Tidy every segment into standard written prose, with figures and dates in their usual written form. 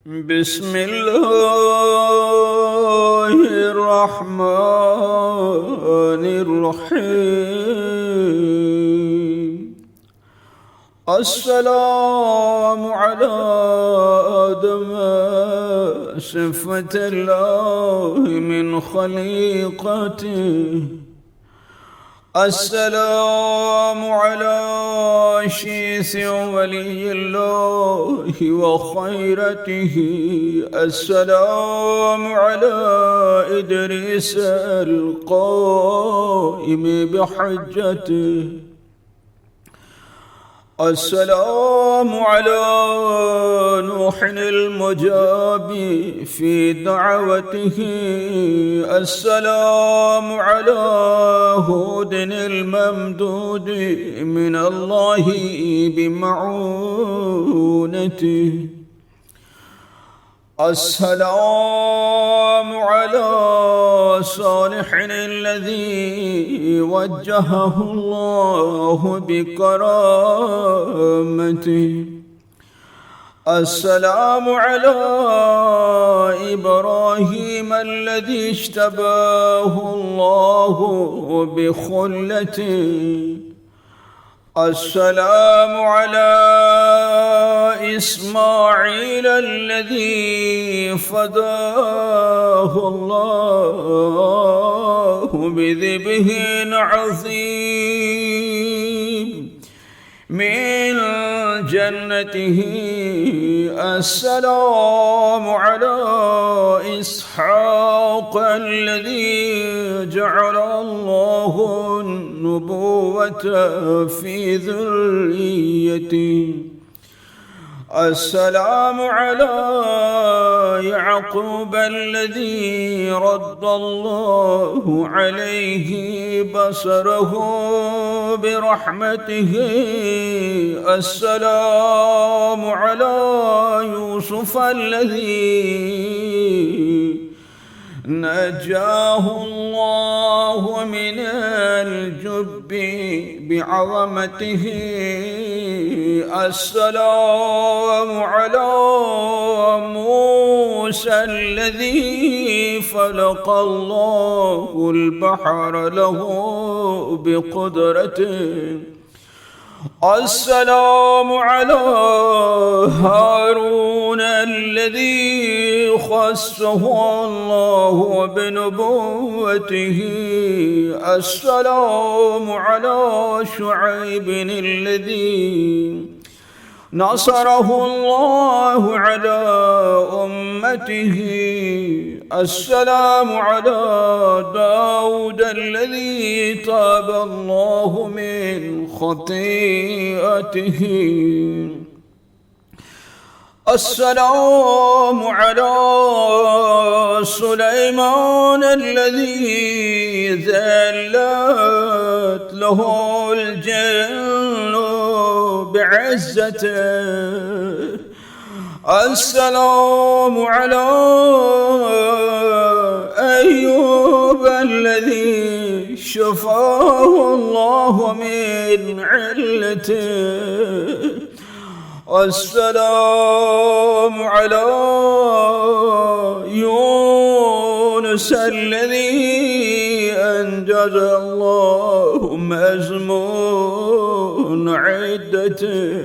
بسم الله الرحمن الرحيم. السلام على آدم صفة الله من خليقته. السلام على شيث ولي الله وخيرته. السلام على إدريس القائم بحجته. السلام على نوح المجاب في دعوته. السلام على هود الممدود من الله بمعونته. السلام على صالح الذي وجهه الله بكرامته. السلام على إبراهيم الذي اجتباه الله بخلته. السلام على إسماعيل الذي فداه الله بذبح عظيم من جنته. السلام على إسحاق الذي جعل الله النبوة في ذريته. السلام على يعقوب الذي رد الله عليه بصره برحمته. السلام على يوسف الذي نجاه الله من الجب بعظمته. السلام على موسى الذي فلق الله البحر له بقدرته. السلام على هارون الذي خصه الله بنبوته. السلام على شعيب الذي نصره الله على أمته. السلام على داود الذي تاب الله من خطيئته. السلام على سليمان الذي ذلت له الجن بعزته. السلام على أيوب الذي شفاه الله من علته. السلام على يونس الذي أنجز الله مزمون عدته.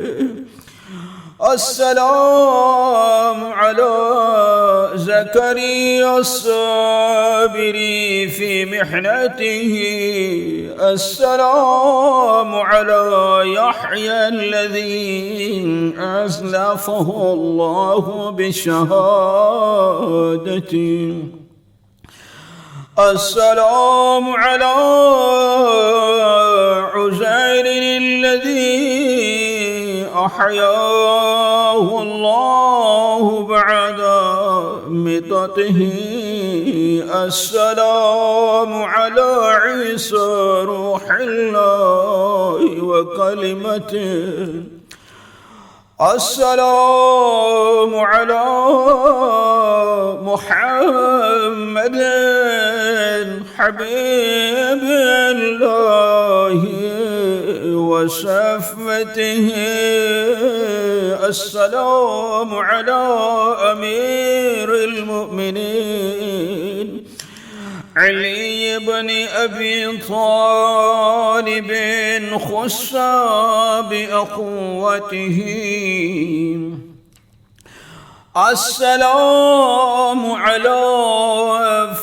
السلام على زكريا الصابر في محنته. السلام على يحيى الذي أزلفه الله بشهادته. السلام على عزير الذي أحياه الله بعد ميتته. السلام على عيسى روح الله وكلمته. السلام على محمد حبيب الله وسفته. السلام على أمير المؤمنين علي بن أبي طالب خص بأخوته. السلام على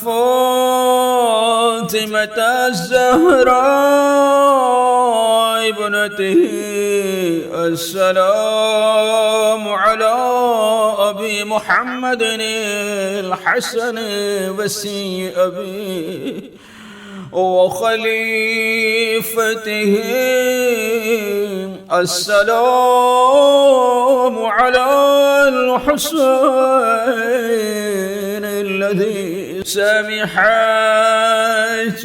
فاطمة الزهراء ابنته. السلام على أبي محمد الحسن وسي أبيه وخليفته. السلام على الحسين الذي سمحت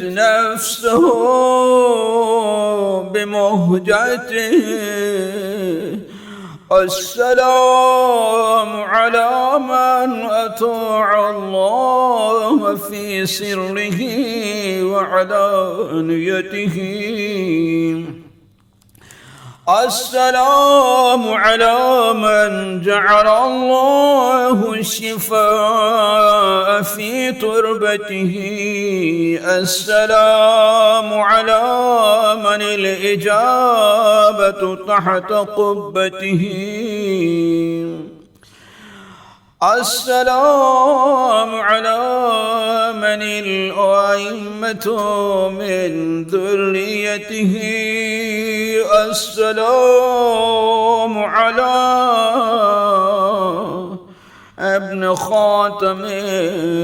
نفسه بمهجته. السلام على من أطاع الله في سره وعلانيته. السلام على من جعل الله الشفاء في تربته. السلام على من الإجابة تحت قبته. السلام على من الأئمة من ذريته. السلام على ابن خاتم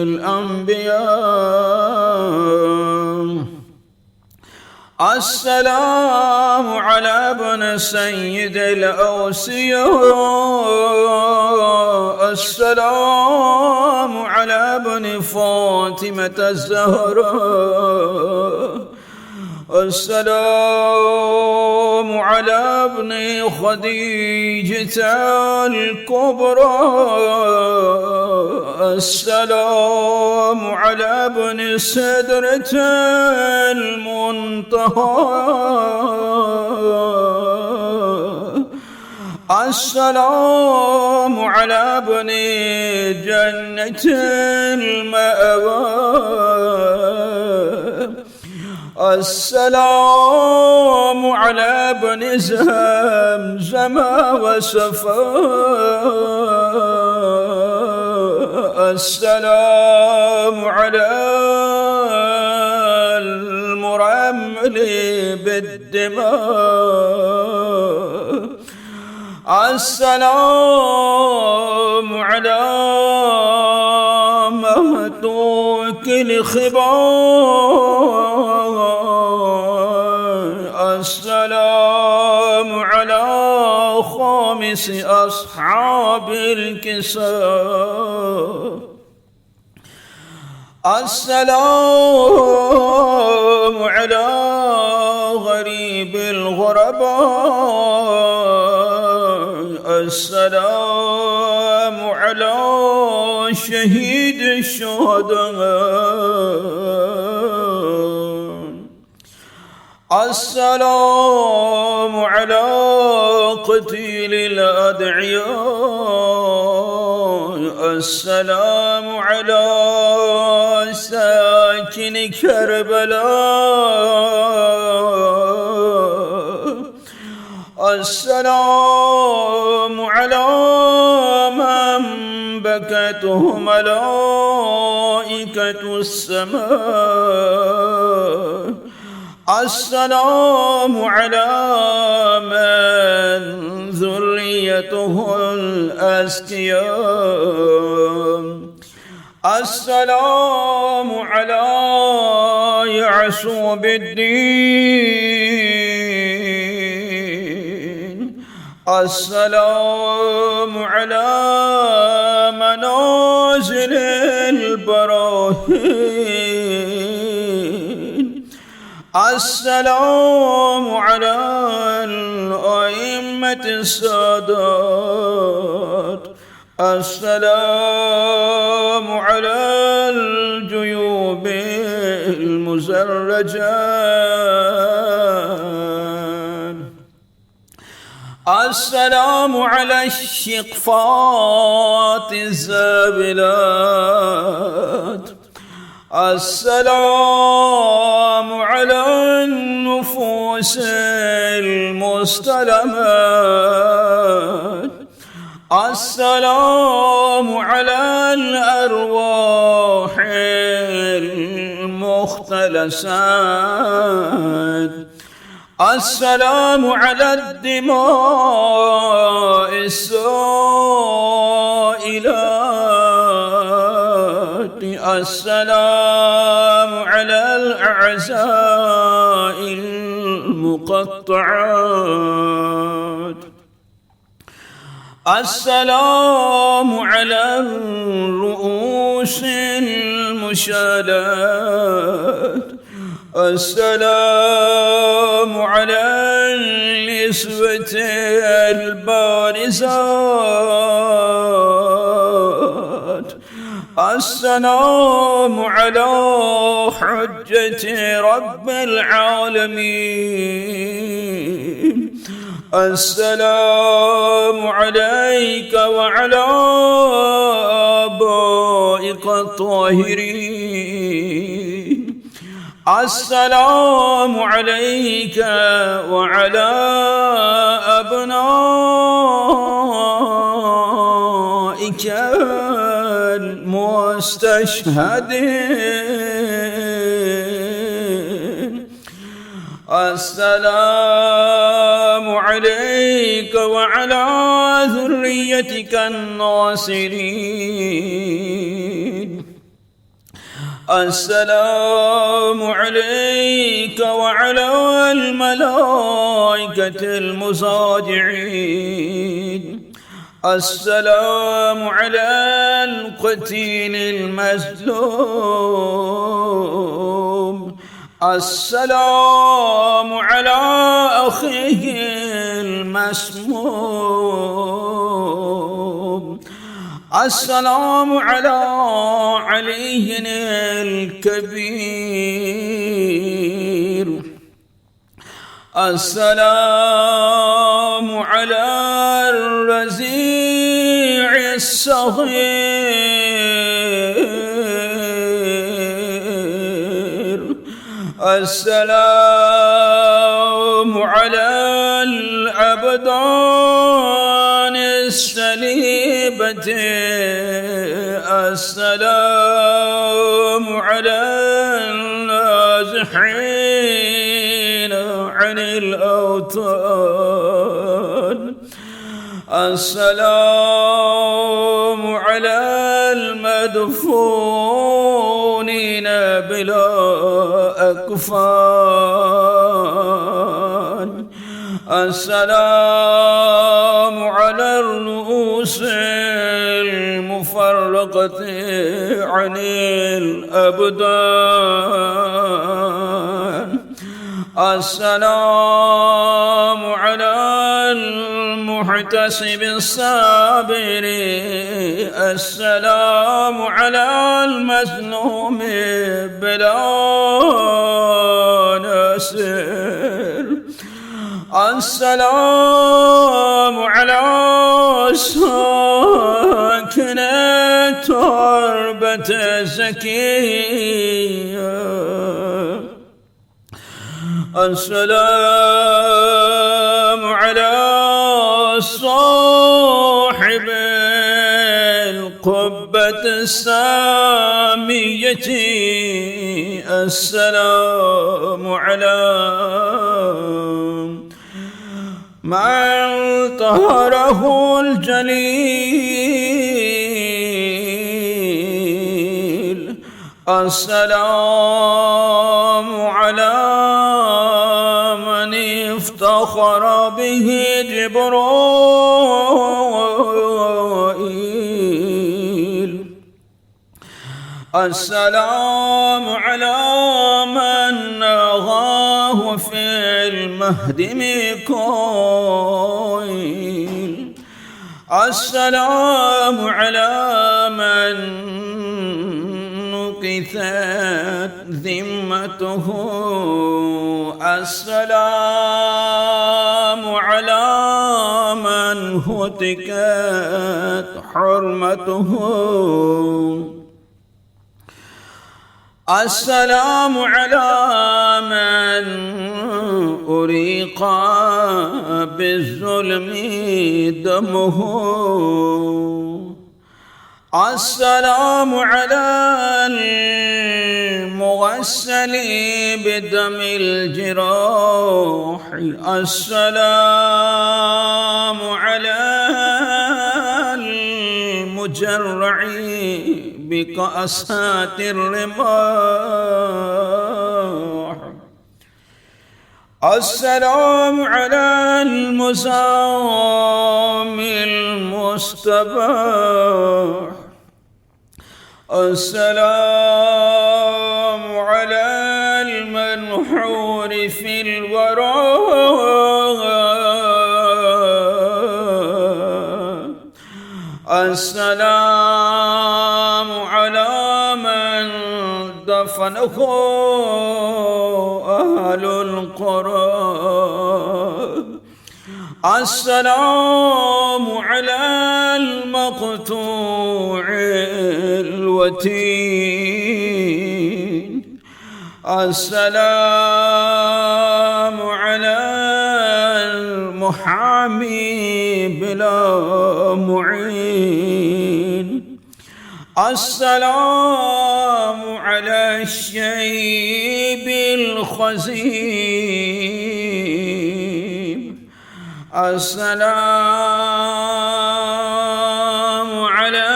الأنبياء. السلام على ابن سيد الأوصياء. السلام على ابن فاطمة الزهراء. السلام على ابن خديجة الكبرى. السلام على ابن سدرة المنتهى. السلام على ابن جنة المأوى. السلام على ابن زمزم وصفاء. السلام على المرمل بالدماء. السلام على مهتوك الخباء. السلام على خامس أصحاب الكساء. السلام على غريب الغرباء. السلام على شهيد الشهداء. السلام على قتيل الأدعياء. السلام على ساكن كربلاء. السلام على من بكته ملائكة السماء. السلام على من ذريته الأزكياء. السلام على يعصوب الدين. السلام على منازل البراهين. السلام على الأئمة السادات. السلام على الجيوب المزرجات. السلام على الشقفات الزابلات. السلام على النفوس المستلمات. السلام على الأرواح المختلسات. السلام على الدماء السائلات. السلام على الأعزاء المقطعات. السلام على الرؤوس المشالات. السلام على النسبة البارزات. السلام على حجة رب العالمين. السلام عليك وعلى آبائك الطاهرين. السلام عليك وعلى أبنائك المستشهدين. السلام عليك وعلى ذريتك الناصرين. السلام عليك وعلى الملائكة المساجعين. السلام على القتيل المظلوم. السلام على أخيه المسموم. السلام على علي الكبير. السلام على الرزيع الصغير. السلام على الأبدان السليبة. السلام على النازحين عن الأوطان. السلام على المدفونين بلا أكفان. السلام على الرؤوس المفرقة عن الأبدان. السلام على المحتسب الصابر. السلام على المظلوم بلا ناصر. السلام على ساكن تربة زكية. السلام على صاحب القبة السامية. السلام على من طهره الجليل. السلام على من افتخر به جبرائيل. السلام على من ناغاه في المهد ميكائيل. السلام على من نقثت ذمته. السلام على من هتكت حرمته. السلام على من أريق بالظلم دمه. السلام على المغسل بدم الجراح. السلام على المجرع بكأسات الرماح. السلام على المسامي المستباح. السلام على المنحور في الوراء. السلام على من دفنه أهل القرى. السلام على المقطوع الوتين. السلام على المحامي بلا معين. السلام على الشيب الخزيم. السلام على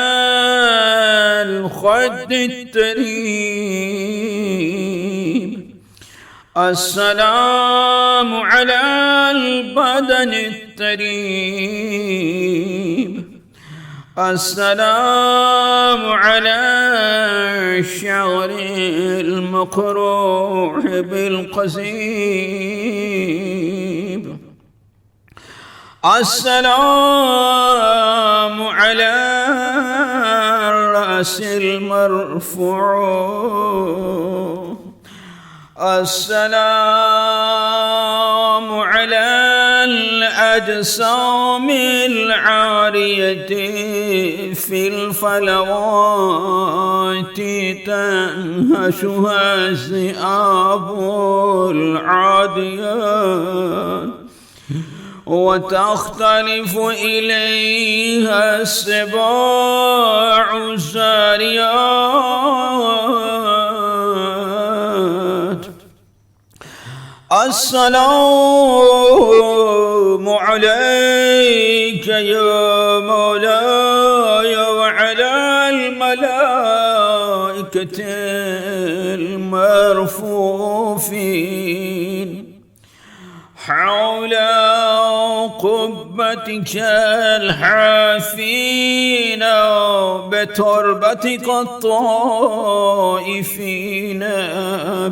الخد التريم. السلام على البدن التريم. السلام على الشعر المقروح بالقزيم. السلام على الرأس المرفوع. السلام على الأجسام العارية في الفلوات تنهشها الذئاب العاديات وتختلف إليها السباع الزاريات. السلام عليك يا مولاي وعلى الملائكة المرفوفين حول قبتك الحافين بتربتك الطائفين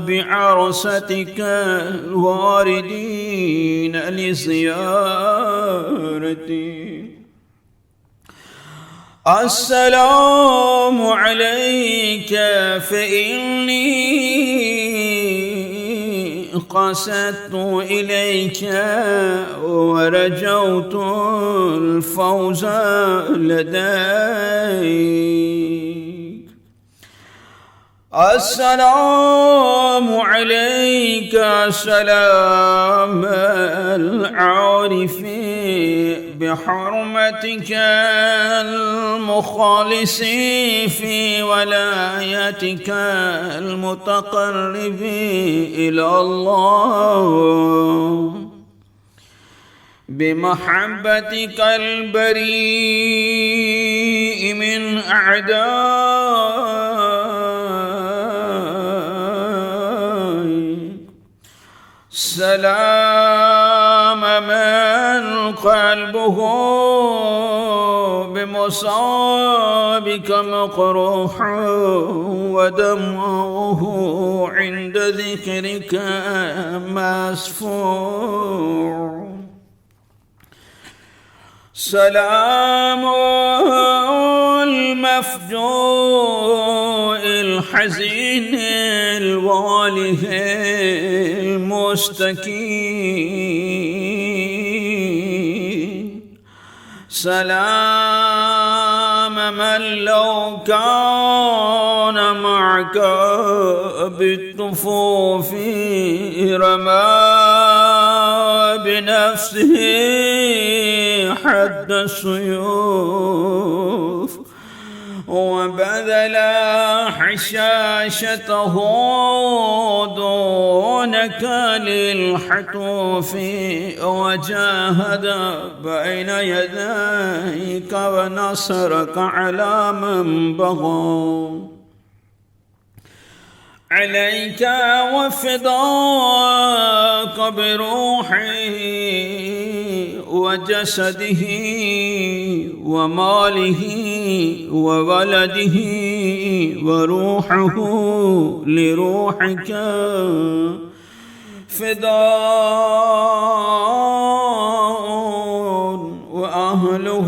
بعرستك الواردين لزيارتي. السلام عليك فإني قصدت إليك ورجوت الفوز لديك. السلام عليك سلام العارف بحرمتك المخلص في ولايتك المتقرب إلى الله بمحبتك البريء من أعدائك. سلام من قلبه بمصابك مقروح ودمعه عند ذكرك مسفوع. سلام المفجوع الحزين الواله المستكين سلام من لو كان معك بالطفوف رمى بنفسه حد السيوف وبذل حشاشته دونك للحتوف وجاهد بين يديك ونصرك على من بغى عليك وفداك بروحه وجسده وماله وولده وروحه لروحك فداء وأهله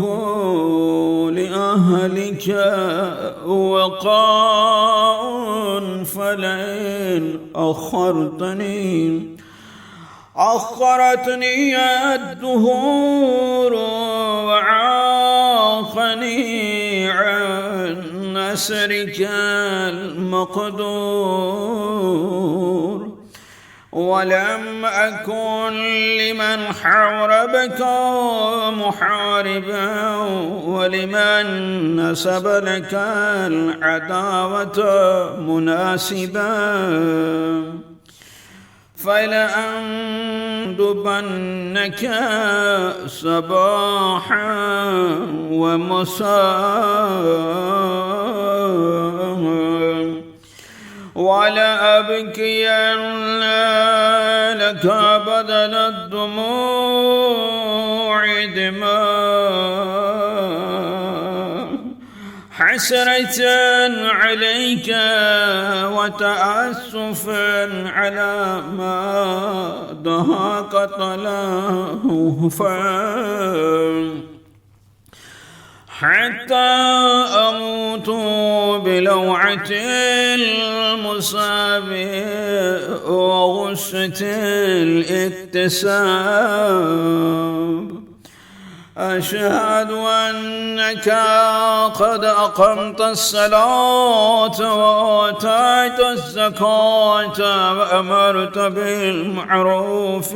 لأهلك وقاء فلئن أخرتني الدهور وعاقني عن نسرك المقدور ولم أكن لمن حاربك محاربا ولمن نسب لك العداوة مناسبا فلأندبنك صباحا ومساء ولأبكين لك بدل الدموع دماء حسرة عليك وتأسفا على ما دهاك طلاه حتى أموت بلوعة المصاب وغشة الاكتساب أشهد أنك قد أقمت الصلاة وآتيت الزكاة وأمرت بالمعروف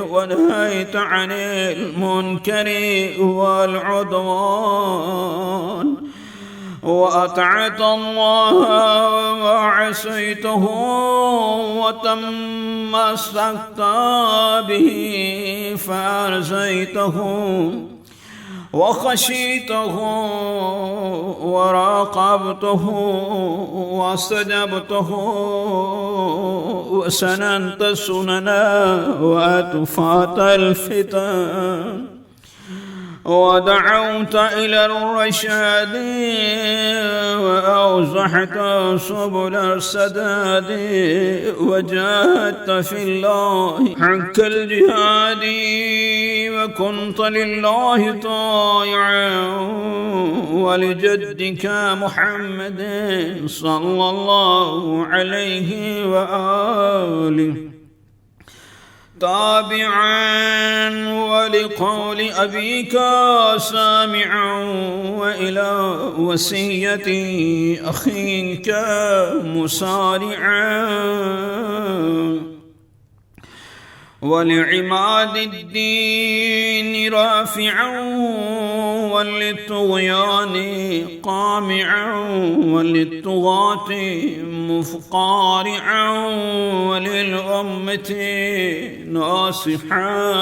ونهيت عن المنكر والعدوان وأطعت الله وعصيته وتمسكت به فأرزيته وخشيته وراقبته واستجبته وسننت السننا وأطفأت الفتن ودعوت إلى الرشاد وأوضحت سبل السداد وجاهدت في الله حق الجهاد وكنت لله طائعا ولجدك محمد صلى الله عليه وآله تابعا ولقول أبيك سامعا وإلى وصية أخيك مسارعا ولعماد الدين رافعا وللطغيان قامعا وللطغاة مفقارعا وللأمة ناصحا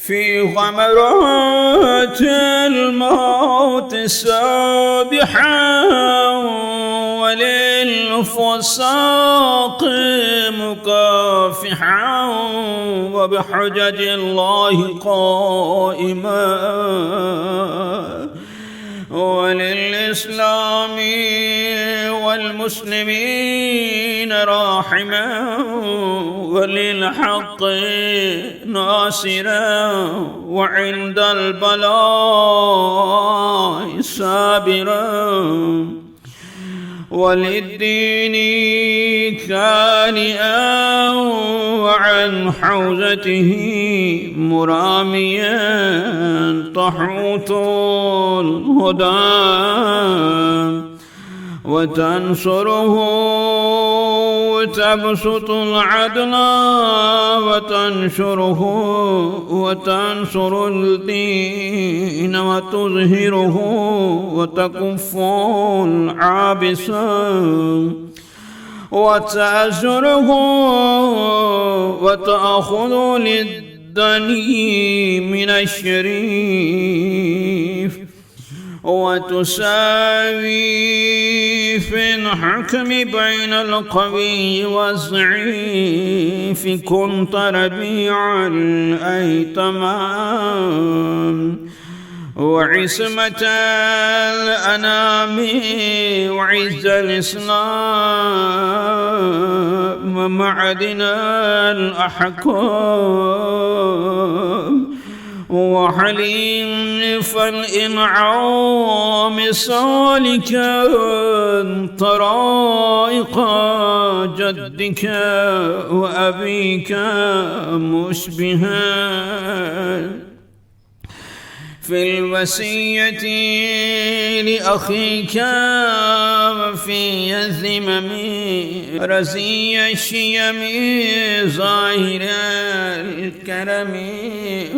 في غمرات الموت سابحا وللفساق مكافحا وبحجج الله قائما وللإسلام والمسلمين راحما وللحق ناصرا وعند البلاء صابرا وللدين كانئا وعن حوزته مراميا تحوط الهدى وتنصره وتبسط العدل وتنشره وتنصر الدين وتظهره وتكف العابس وتأزره وتأخذ للدني من الشريف وتساوي في الحكم بين القوي والضعيف كنت ربيع الأيتام وعصمة الأنام وعز الإسلام ومعدن الأحكام وحليم فالإنعام سالكا طرائق جدك وأبيك مشبها في الوصية لأخيك وفي الذمم رزي الشيم ظاهر الكرم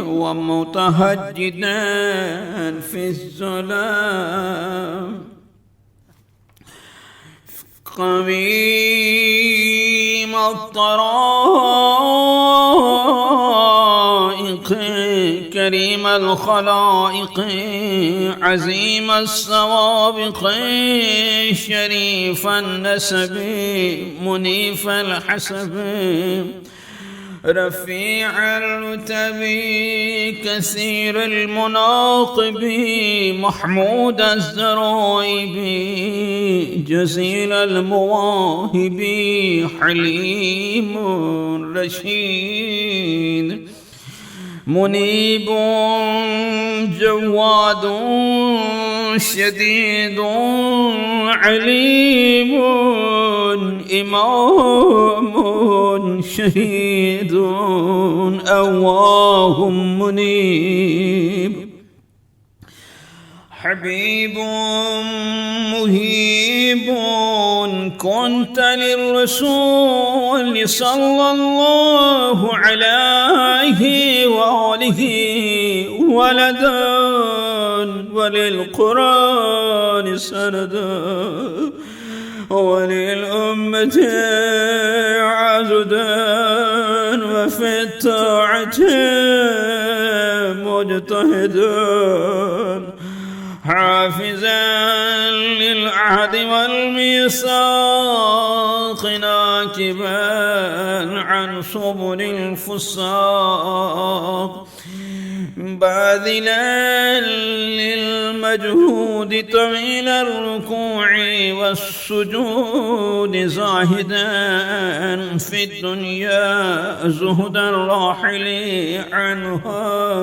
ومتهجدا في الظلام قويم الطرائق كريم الخلائق عزيم السوابق شريف النسب منيف الحسب رفيع الرتب كثير المناقب محمود الزرائب جزيل المواهب حليم رشيد منيب جواد شديد عليم إمام شهيد أواه منيب حبيب مهيب كنت للرسول صلى الله عليه وآله ولدا وللقرآن سندا وللأمة عزدا وفي الطاعة مجتهدا حافظا للعهد والميثاق ناكبا عن سبل الفساق باذلا للمجهود طويل الركوع والسجود زاهدا في الدنيا زهد الراحل عنها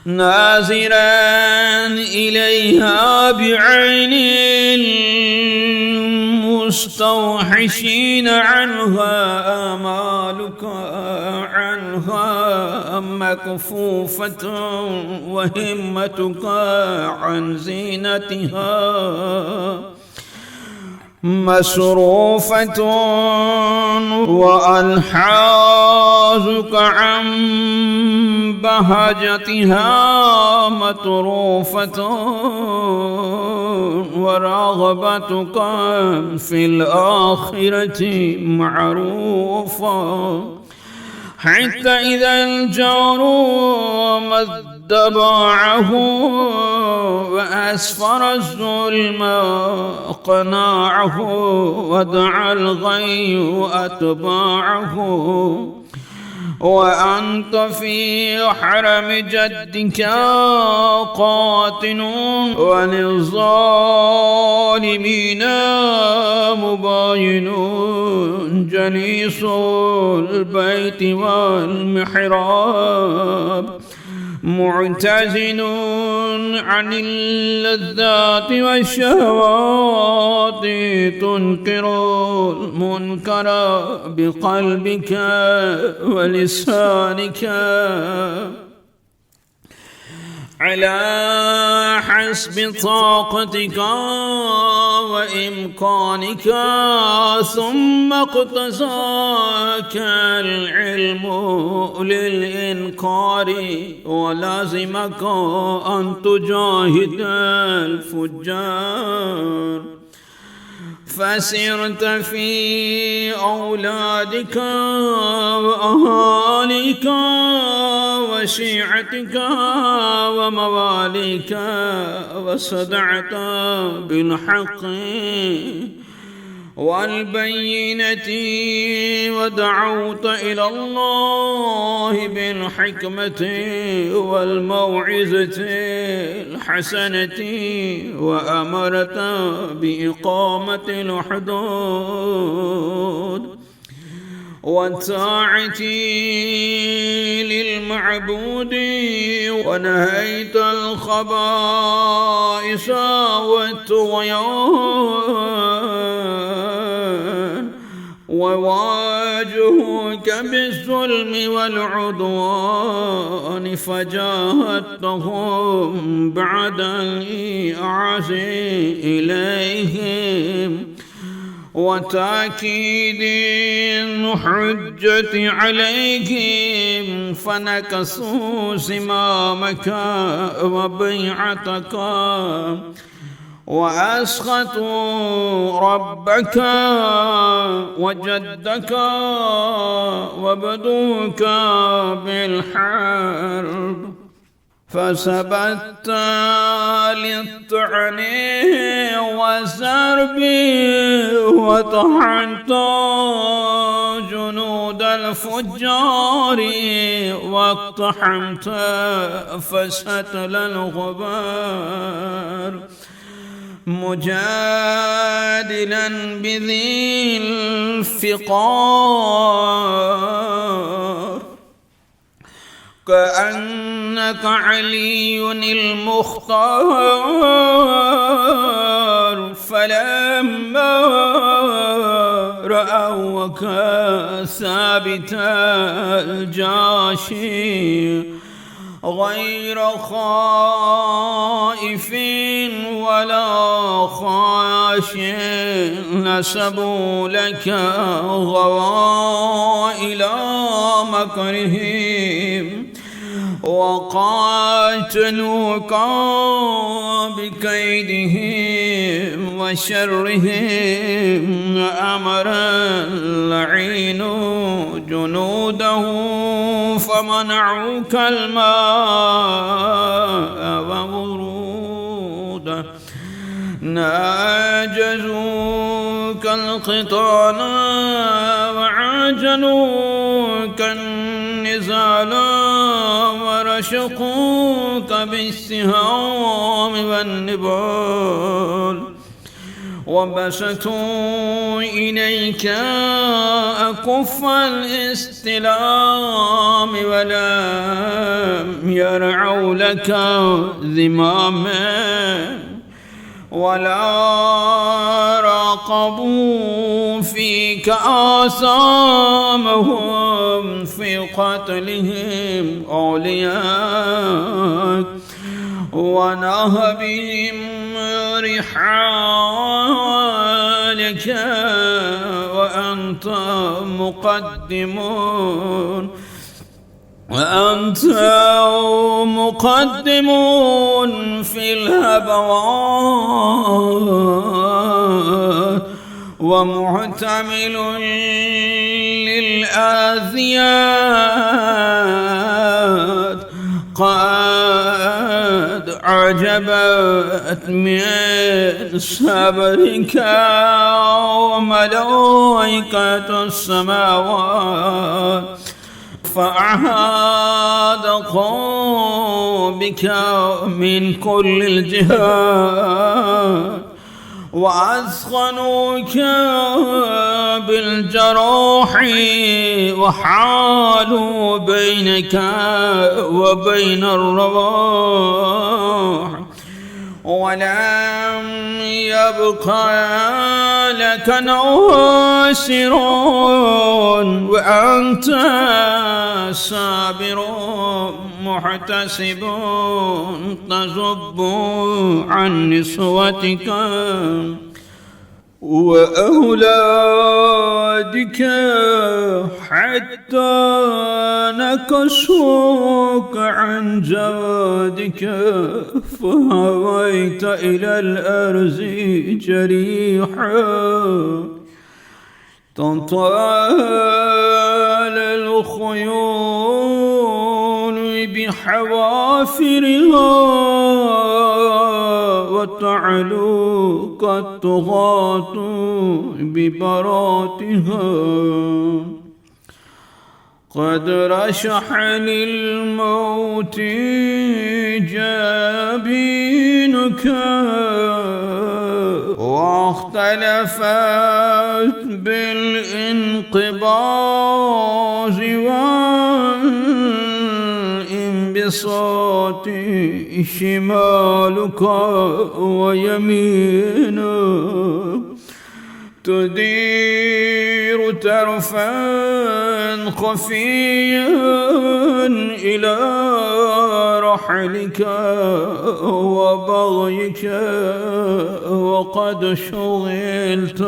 ناظرا إليها بعين المستوحشين عنها آمالك عنها مكفوفة وهمتك عن زينتها مسروفة وألحاظك عن بهجتها مطروفة ورغبتك في الآخرة معروفة حتى إذا الجار مد باعه وأسفر الظلم قناعه ودعا الغي أتباعه وأنت في حرم جدك قاتل وللظالمين مباين جليس البيت والمحراب معتزل عن اللذات والشهوات، تنكر المنكر بقلبك ولسانك على حسب طاقتك وإمكانك، ثم اقتضاك العلم للإنكار، ولازمك أن تجاهد الفجار. فسرت في أولادك وأهاليك وشيعتك ومواليك، وصدعت بالحق والبينة، ودعوت إلى الله بالحكمة والموعظة الحسنة، وأمرت بإقامة الحدود والطاعة للمعبود، ونهيت الخبائث والطغيان، وواجهوك بالظلم والعدوان، فجاهدتهم بعد الإعاز إليهم وتأكيد الحجة عليهم، فنكثوا زمامك وبيعتك، وأسخطوا ربك وجدك، وبدوك بالحرب، فثبت للطعن والزرب، وطحنت جنود الفجار، واقتحمت فستل الغبار، مجادلا بذي الفقار، كأنك علي المختار، فلما رأوك ثابت الجاشي غير خائف ولا خاش، نسبوا لك غوائل مكرهم، وقاتلوك بكيدهم وشرهم، أمر اللعين جنوده فمنعوك الماء ووروده، ناجزوك القطان وعاجلوك النزال، ورشقوك بالسهام والنبال، وبسطوا إليك أكف الاستلام، ولم يرعوا لك ذماما، ولا راقبوا فيك آثامهم في قتلهم أولياءك ونهبهم رحالك، وأنت مقدم في الهبوات، ومحتمل للآذيات، قد عجبت من صبرك وملائكة السماوات، فأعادقوا بك من كل الجهات، وأثخنوك بالجراح وحالوا بينك وبين الرواح، ولم يبقى لك ناصر وأنت صابر محتسب تذب عن نسوتك وأولادك حتى نكسوك عن جوادك، فهويت إلى الأرض جريحا تطال الخيول بحوافرها وتعلوك الطغاة ببراتها. قد رشح للموت جبينك واختلفت بالانقباض والانبساط شمالك ويمينك، تدير طرفا خفيا إلى رحلك وبغيك، وقد شغلت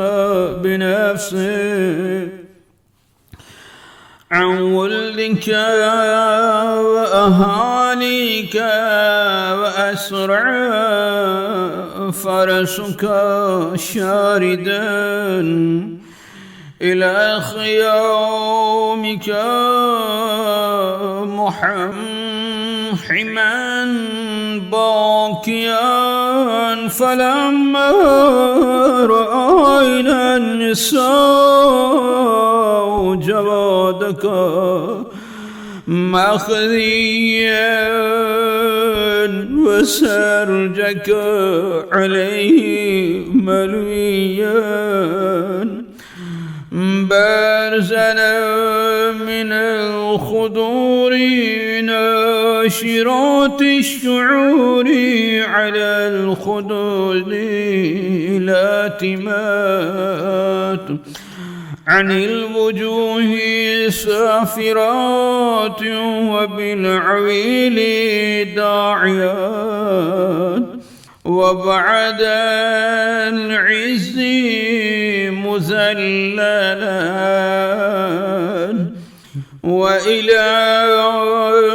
بنفسك عن ولدك وأهاليك، وأسرع فرسك شاردا إلى خيامك محمحما باكيا، فلما رأينا النساء جوادك مخذيا وسرجك عليه ملويا، بارزنا من الخضور ناشرات الشعور على الخدود لاتمات، عن الوجوه سافرات وبالعويل داعيات، وبعد العز مذللات، وإلى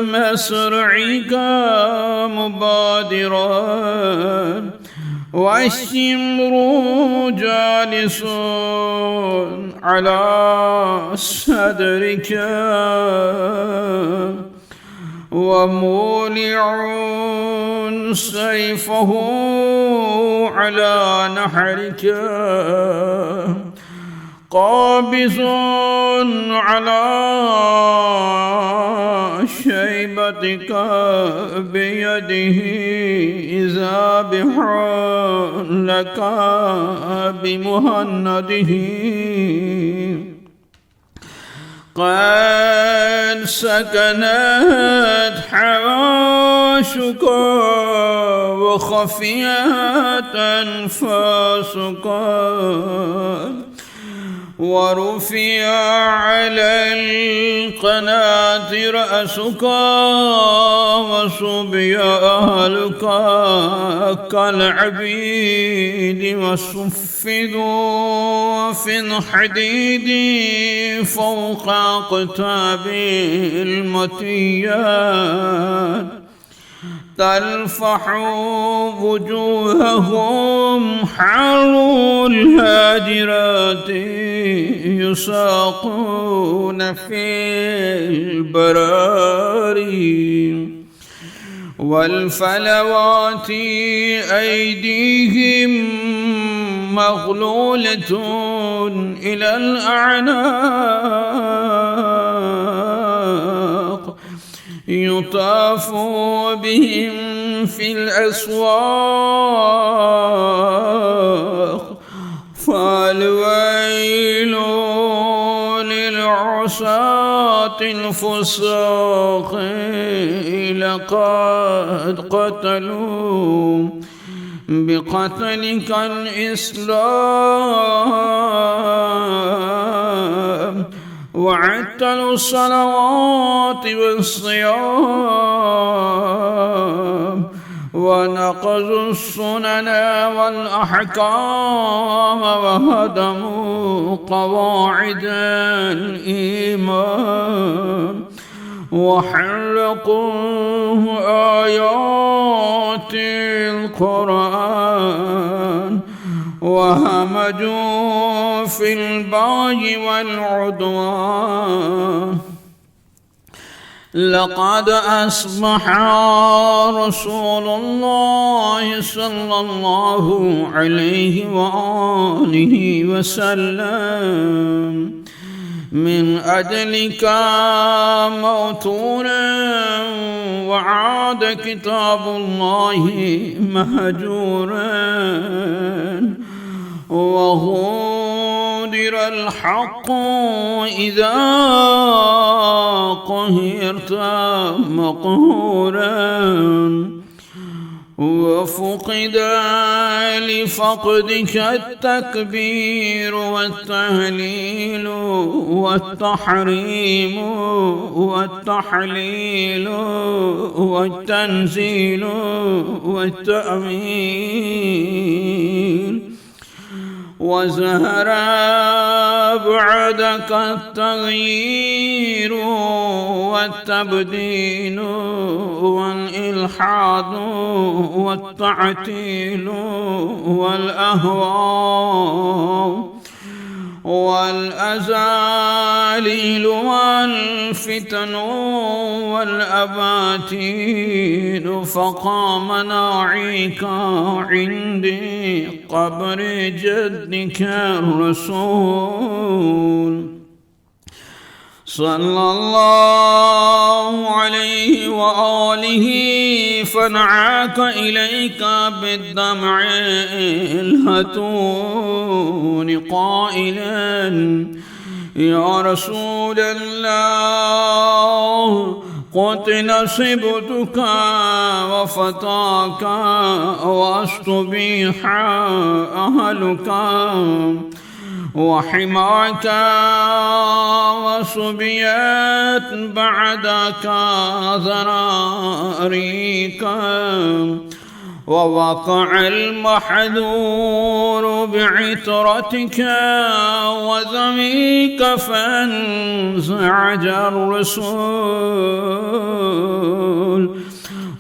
مسرعك مبادرات، والشمر جالس على صدرك ومولع سيفه على نحرك، قابض على شيبتك بيده ذابحا لك بمهنده، قد سكنت حواشك وخفيت أنفاسك، ورفع على القناة رأسك، وصبي أهلك كالعبيد، وصفدوا في الحديد فوق أقتاب المطيات، تلفح وجوههم حر الهاجرات، يساقون في البراري، والفلوات أيديهم مغلولة إلى الأعناق، يطاف بهم في الأسواق فالويل للعصاة الفساق لقد قتلوا بقتلك الإسلام وعتلوا الصلوات والصيام ونقضوا السنن والأحكام وهدموا قواعد الإيمان وحرقوا آيات القرآن وهمجوا في البغي والعدوان. لقد أصبح رسول الله صلى الله عليه وآله وسلم من أجلك موتورا وعاد كتاب الله مهجورا وغودر الحق إذا قهرت مقهورا وفقد لفقدك التكبير والتهليل والتحريم والتحليل والتنزيل والتأويل وزهر بعدك التغيير والتبديل والإلحاد والتعتيل والأهواء والأزاليل والفتن والأباتيل فقام ناعيك عندي قبر جدك الرسول صلى الله عليه وآله فنعاك إليك بالدمع الهتون قائلا يا رسول الله قد نصبتك وفتاك واستبيح أهلك وحماك وصبيت بعدك ذراريك ووقع المحذور بعترتك وذميك فانزعج الرسول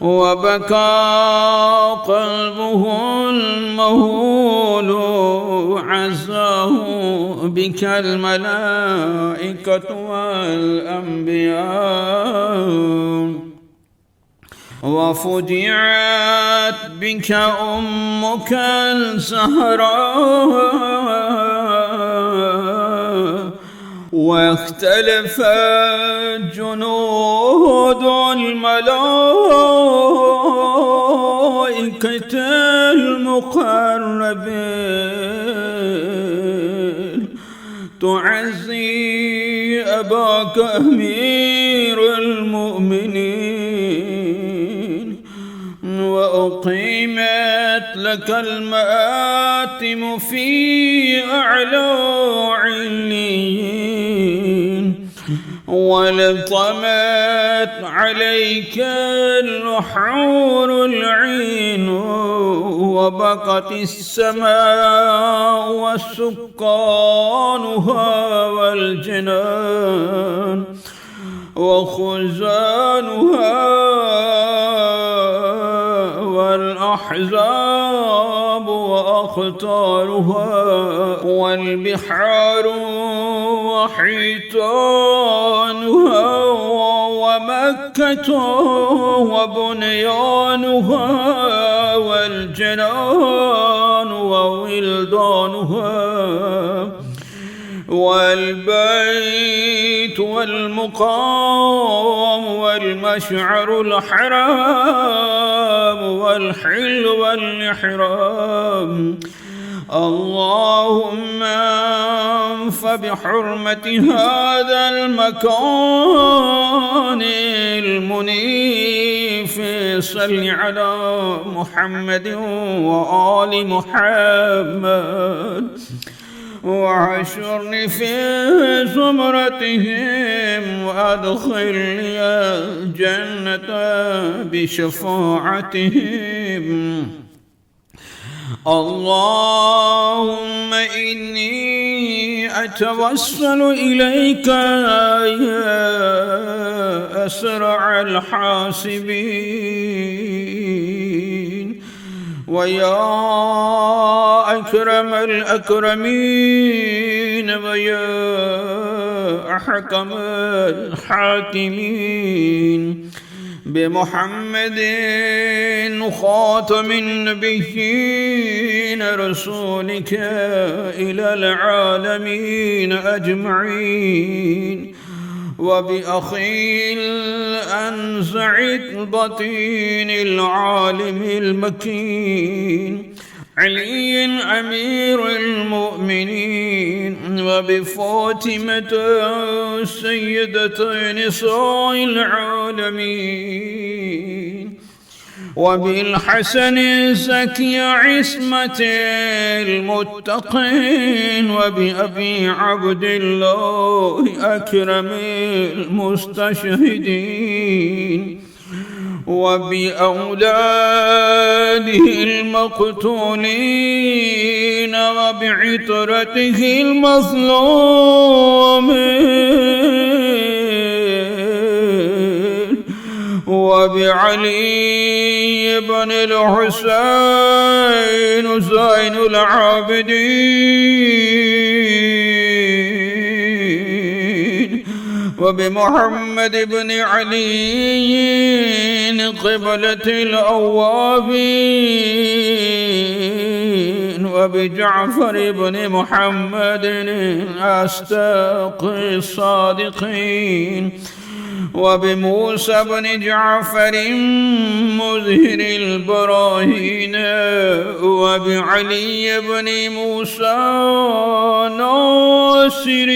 وبكى قلبه المهول عزاه بك الملائكة والأنبياء وفجعت بك أمك الزهراء واختلف جنود الملائكة المقربين تعزي أباك أمير المؤمنين وأقيمت لك المآتم في أعلى عليين ولطمت عليك الحور العين وبقت السماء وسكانها والجنان وخزانها والأحزاب وأخطارها والبحار وحيطانها ومكة وبنيانها والجنان وولدانها والبيت والمقام والمشعر الحرام والحل والإحرام. اللهم فبحرمة هذا المكان المنيف صل على محمد وآل محمد وحشرني في زمرتهم وأدخلني الجنة بشفاعتهم. اللهم إني أتوسل إليك يا أسرع الحاسبين ويا أكرم الأكرمين ويا أحكم الحاكمين بمحمد خاتم النبيين رسولك إلى العالمين أجمعين، وبأخي الأنزع البطين العالم المكين علي أمير المؤمنين، وبفاطمة سيدة نساء العالمين، وبالحسن زكي عصمة المتقين، وبأبي عبد الله أكرم المستشهدين، وبأولاده المقتولين، وبعطرته المظلومين، وبعلي بن الحسين زين العابدين، وبمحمد بن علي قبلة الأوابين، وبجعفر بن محمد أصدق الصادقين، وبموسى بن جعفر مظهر البراهين، وبعلي بن موسى ناصر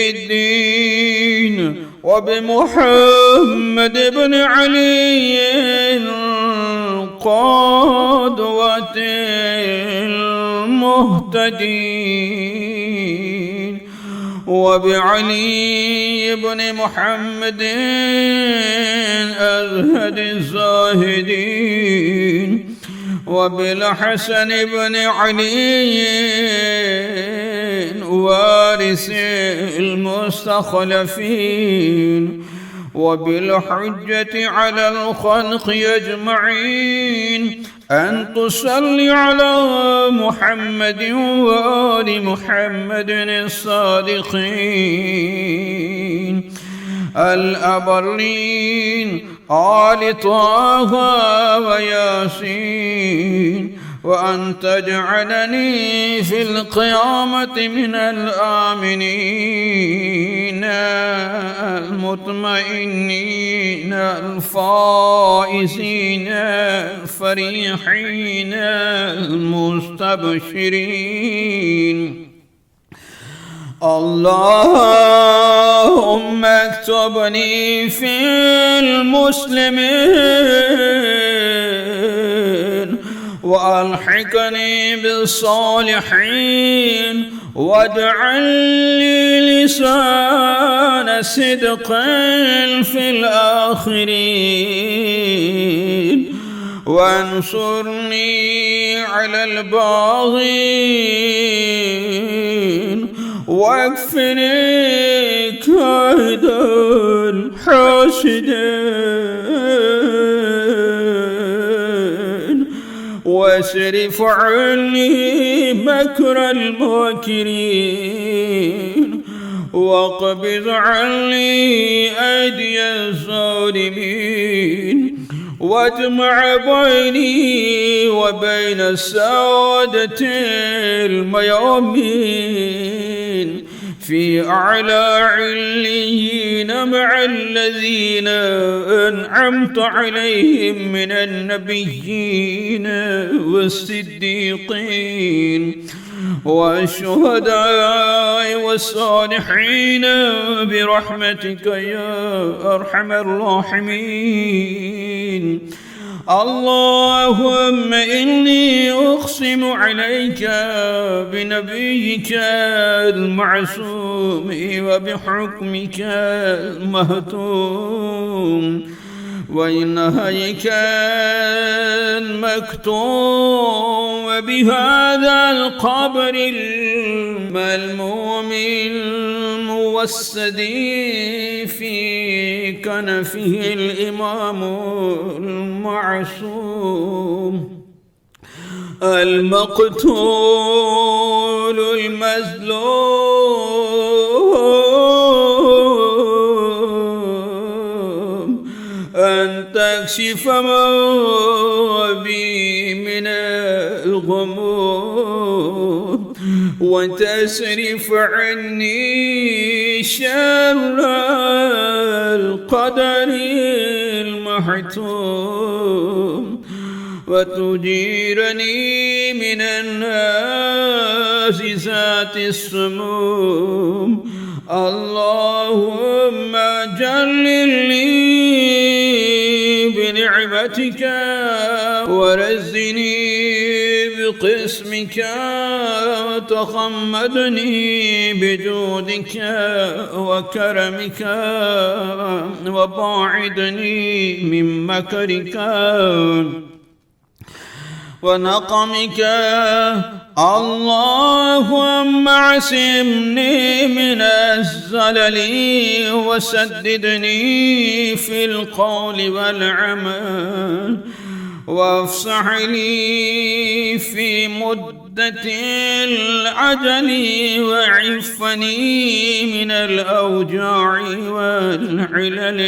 الدين، وبمحمد بن علي قدوة المهتدين، وبعلي بن محمد أزهد الزاهدين، وبالحسن بن علي وارث المستخلفين، وبالحجة على الخلق أجمعين أن تصلي على محمد وآل محمد الصادقين الأبرين آل طه وياسين، وأن تجعلني في القيامة من الآمنين المطمئنين الفائزين الفرحين المستبشرين. اللهم اكتبني في المسلمين وألحقني بالصالحين، واجعل لي لسان صدق في الآخرين، وانصرني على الباغين، واكفني كيد الحاسدين، واصرف عني مكر الماكرين، واقبض عني أيدي الظالمين، واجمع بيني وبين السادة الميامين في أعلى عليين مع الذين أنعمت عليهم من النبيين والصديقين والشهداء والصالحين برحمتك يا أرحم الراحمين. اللهم إني أقسم عليك بنبيك المعصوم وبحكمك المهتوم وإنهيك المكتوم وبهذا القبر الملموم الموسد في كنفه الإمام المعصوم المقتول المظلوم أن تكشف ما بي من الغموم وتصرف عني شر القدر المحتوم وتجيرني من الناززات السموم. اللهم جللني بنعمتك ورزني بقسمك وتخمدني بجودك وكرمك وباعدني من مكرك ونقمك. اللهم اعصمني من الزلل وسددني في القول والعمل وافصح لي في مدة العجل وعفني من الأوجاع والعلل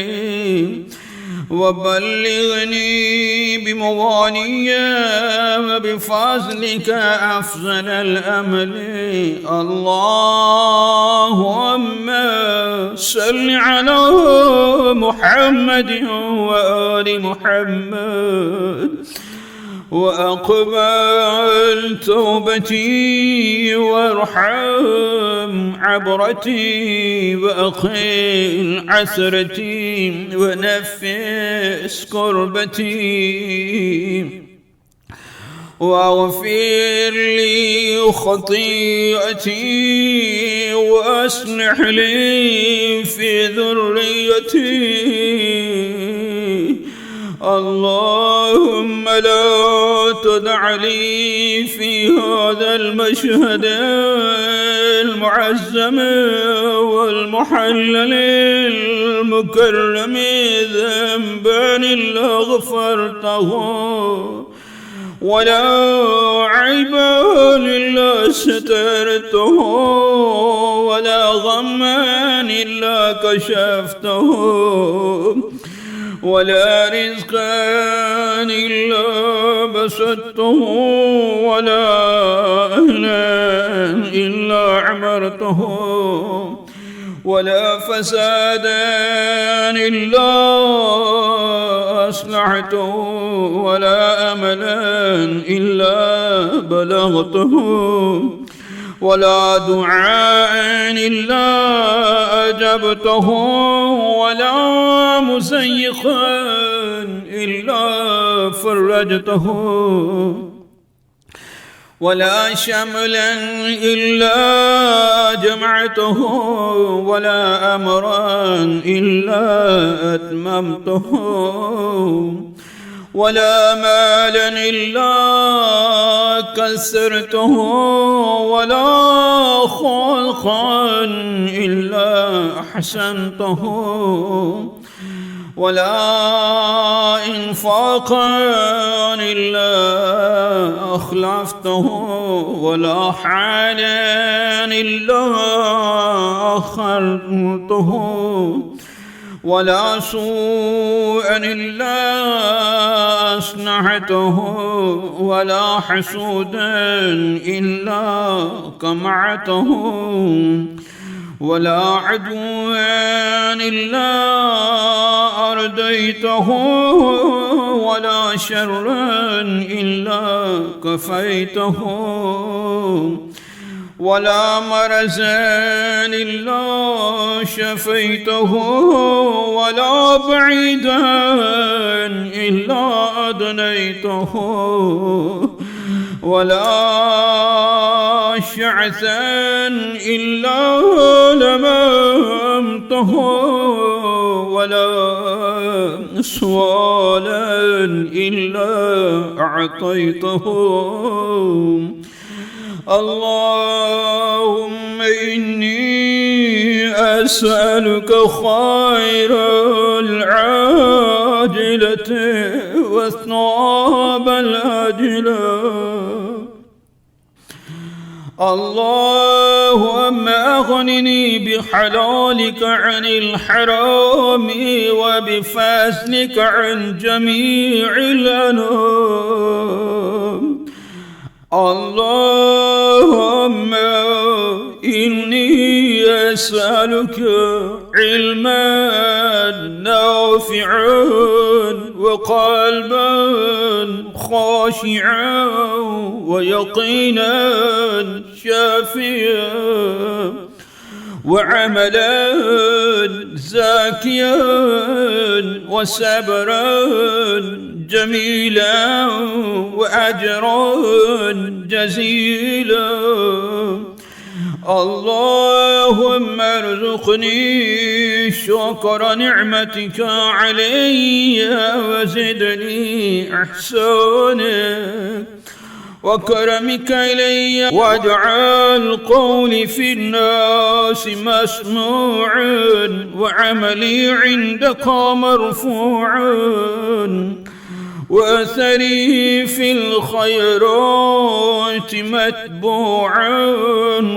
وبلغني بمواليا وبفضلك أفضل الأمل. اللهم صل على محمد وآل محمد وأقبل توبتي وارحم عبرتي وأقل عثرتي ونفس كربتي واغفر لي خطيئتي وأصلح لي في ذريتي. اللهم لا تدع لي في هذا المشهد المعزم والمحلل المكرم ذنبا إلا غفرته ولا عيبا إلا سترته ولا غما إلا كشفته ولا رزقا إلا بسطته ولا أهلا إلا عمرته ولا فسادا إلا أصلحته ولا أملا إلا بلغته ولا دعاء إلا أجبته ولا مسيخا إلا فرجته ولا شملا إلا جمعته ولا أمرا إلا أتممته ولا مالا إلا كسرته ولا خلقا إلا أحسنته ولا إنفاقا إلا أخلفته ولا حالا إلا أخرته ولا سوءا إلا أصنعته ولا حسودا إلا قمعته ولا عدوان إلا أرديته ولا شرا إلا كفيته ولا مرزا إلا شفيته ولا بعيدا إلا أدنيته ولا شعثا إلا لممته ولا سؤالا إلا أعطيته. اللهم إني أسألك خير العاجلة والثواب الآجلة. اللهم أغنني بحلالك عن الحرام وبفضلك عن جميع الأنام. اللهم إني أسألك علما نافعا وقلبا خاشعا ويقينا شافيا وعملا زاكيا وصبرا جميلا وأجرا جزيلا. اللهم ارزقني شكر نعمتك علي وزدني إحسانا وكرمك إلي واجعل قولي في الناس مسموعا وعملي عندك مرفوعا وأثري في الخيرات متبوعا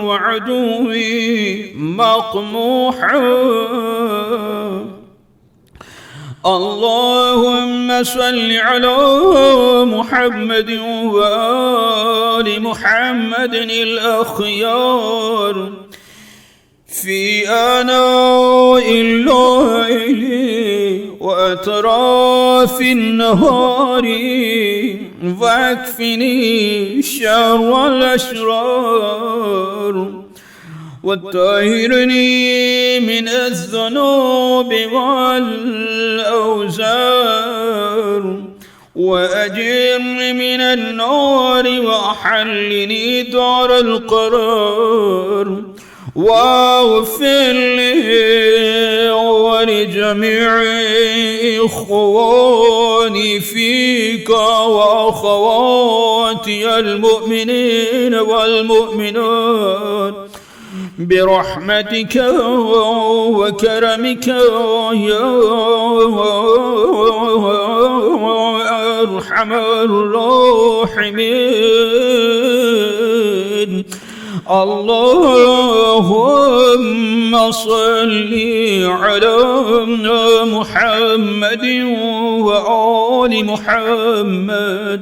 وعدوي مقموحا. اللهم صل على محمد وآل محمد الأخيار في آناء الليل وأطراف النهار واكفني شر الأشرار وطهرني من الذنوب والأوزار وأجرني من النار وأحلني دار القرار واغفر لي ولجميع إخواني فيك وأخواتي المؤمنين والمؤمنات برحمتك وكرمك يا أرحم الراحمين. اللهم صل على محمد وآل محمد.